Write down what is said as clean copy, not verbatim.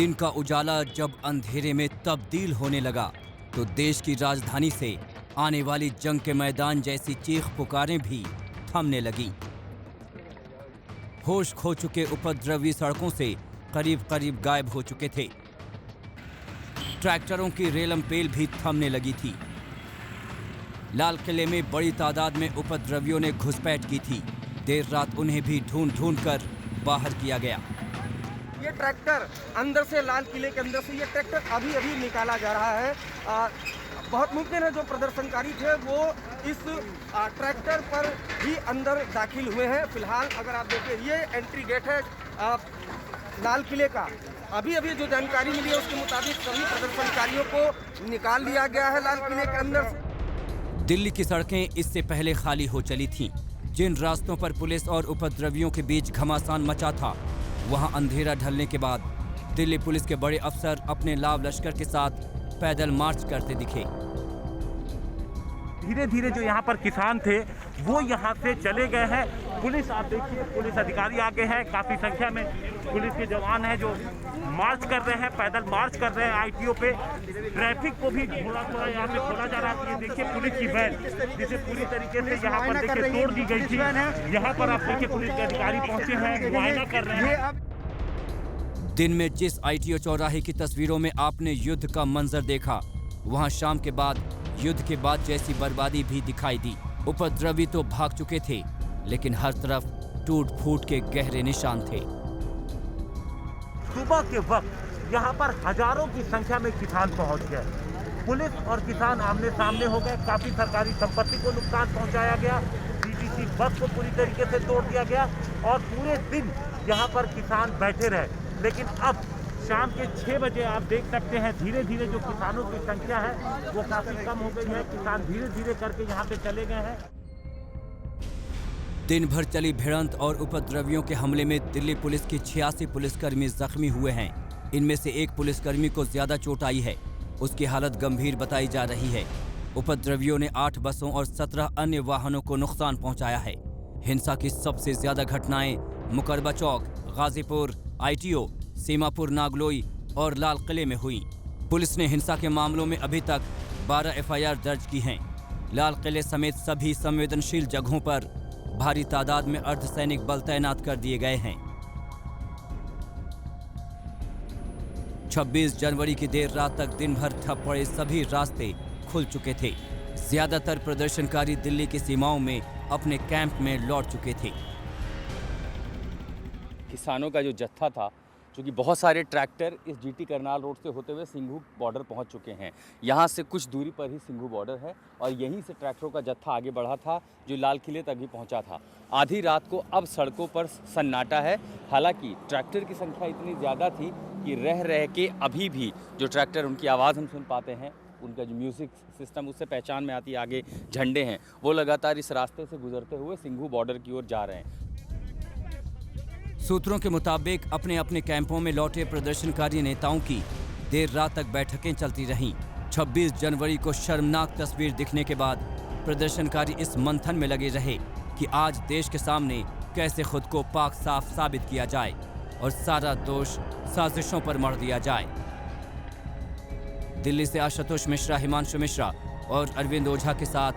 दिन का उजाला जब अंधेरे में तब्दील होने लगा तो देश की राजधानी से आने वाली जंग के मैदान जैसी चीख पुकारें भी थमने लगी। होश खो चुके उपद्रवी सड़कों से करीब करीब गायब हो चुके थे। ट्रैक्टरों की रेलम पेल भी थमने लगी थी। लाल किले में बड़ी तादाद में उपद्रवियों ने घुसपैठ की थी। देर रात उन्हें भी ढूंढ ढूंढ कर बाहर किया गया। ये ट्रैक्टर अंदर से, लाल किले के अंदर से ये ट्रैक्टर अभी अभी निकाला जा रहा है। बहुत मुमकिन है जो प्रदर्शनकारी थे वो इस ट्रैक्टर पर ही अंदर दाखिल हुए हैं। फिलहाल अगर आप देखें ये एंट्री गेट है लाल किले का। अभी अभी जो जानकारी मिली है उसके मुताबिक सभी प्रदर्शनकारियों को निकाल लिया गया है लाल किले के अंदर से। दिल्ली की सड़कें इससे पहले खाली हो चली थीं। जिन रास्तों पर पुलिस और उपद्रवियों के बीच घमासान मचा था, वहां अंधेरा ढलने के बाद दिल्ली पुलिस के बड़े अफसर अपने लाव लश्कर के साथ पैदल मार्च करते दिखे। धीरे धीरे जो यहाँ पर किसान थे वो यहाँ से चले गए हैं। पुलिस, आप देखिए, पुलिस अधिकारी आगे हैं, काफ़ी संख्या में पुलिस के जवान हैं जो मार्च कर रहे हैं, पैदल मार्च कर रहे हैं आईटीओ पे। ट्रैफिक को भी थोड़ा थोड़ा यहाँ पे खोला जा रहा है। ये देखिए पुलिस की वैन जिसे पूरी तरीके से यहाँ पर देखिए तोड़ दी गई थी, यहाँ पर आप देखिए पुलिस के अधिकारी पहुँचे हैं, मुआयना कर रहे हैं। दिन में जिस आईटीओ चौराहे की तस्वीरों में आपने युद्ध का मंजर देखा, वहां शाम के बाद युद्ध के बाद जैसी बर्बादी भी दिखाई दी। उपद्रवी तो भाग चुके थे, लेकिन हर तरफ टूट फूट के गहरे निशान थे। सुबह के वक्त यहाँ पर हजारों की संख्या में किसान पहुँच गए। पुलिस और किसान आमने सामने हो गए। काफी सरकारी संपत्ति को नुकसान पहुँचाया गया। डीटीसी बस को पूरी तरीके से तोड़ दिया गया और पूरे दिन यहाँ पर किसान बैठे रहे। लेकिन अब शाम के 6 बजे आप देख सकते हैं धीरे धीरे जो किसानों की संख्या है वो काफी कम हो गई है। किसान धीरे धीरे करके यहाँ पे चले गए हैं। दिन भर चली भिड़ंत और उपद्रवियों के हमले में दिल्ली पुलिस के 86 पुलिसकर्मी जख्मी हुए हैं। इनमें से एक पुलिसकर्मी को ज्यादा चोट आई है, उसकी हालत गंभीर बताई जा रही है। उपद्रवियों ने 8 बसों और 17 अन्य वाहनों को नुकसान पहुंचाया है। हिंसा की सबसे ज्यादा घटनाएं मुकरबा चौक, गाजीपुर, आईटीओ, सीमापुर, नागलोई और लाल किले में हुई। पुलिस ने हिंसा के मामलों में अभी तक 12 एफआईआर दर्ज की हैं। लाल किले समेत सभी संवेदनशील जगहों पर भारी तादाद में अर्धसैनिक बल तैनात कर दिए गए हैं। 26 जनवरी की देर रात तक दिन भर ठप पड़े सभी रास्ते खुल चुके थे। ज्यादातर प्रदर्शनकारी दिल्ली की सीमाओं में अपने कैंप में लौट चुके थे। किसानों का जो जत्था था, क्योंकि बहुत सारे ट्रैक्टर इस जीटी करनाल रोड से होते हुए सिंघू बॉर्डर पहुंच चुके हैं। यहाँ से कुछ दूरी पर ही सिंघू बॉर्डर है और यहीं से ट्रैक्टरों का जत्था आगे बढ़ा था जो लाल किले तक भी पहुंचा था। आधी रात को अब सड़कों पर सन्नाटा है। हालांकि ट्रैक्टर की संख्या इतनी ज़्यादा थी कि रह रह के अभी भी जो ट्रैक्टर, उनकी आवाज़ हम सुन पाते हैं, उनका जो म्यूज़िक सिस्टम उससे पहचान में आती है। आगे झंडे हैं, वो लगातार इस रास्ते से गुजरते हुए सिंघू बॉर्डर की ओर जा रहे हैं। सूत्रों के मुताबिक अपने अपने कैंपों में लौटे प्रदर्शनकारी नेताओं की देर रात तक बैठकें चलती रहीं। 26 जनवरी को शर्मनाक तस्वीर दिखने के बाद प्रदर्शनकारी इस मंथन में लगे रहे कि आज देश के सामने कैसे खुद को पाक साफ साबित किया जाए और सारा दोष साजिशों पर मढ़ दिया जाए। दिल्ली से आशुतोष मिश्रा, हिमांशु मिश्रा और अरविंद ओझा के साथ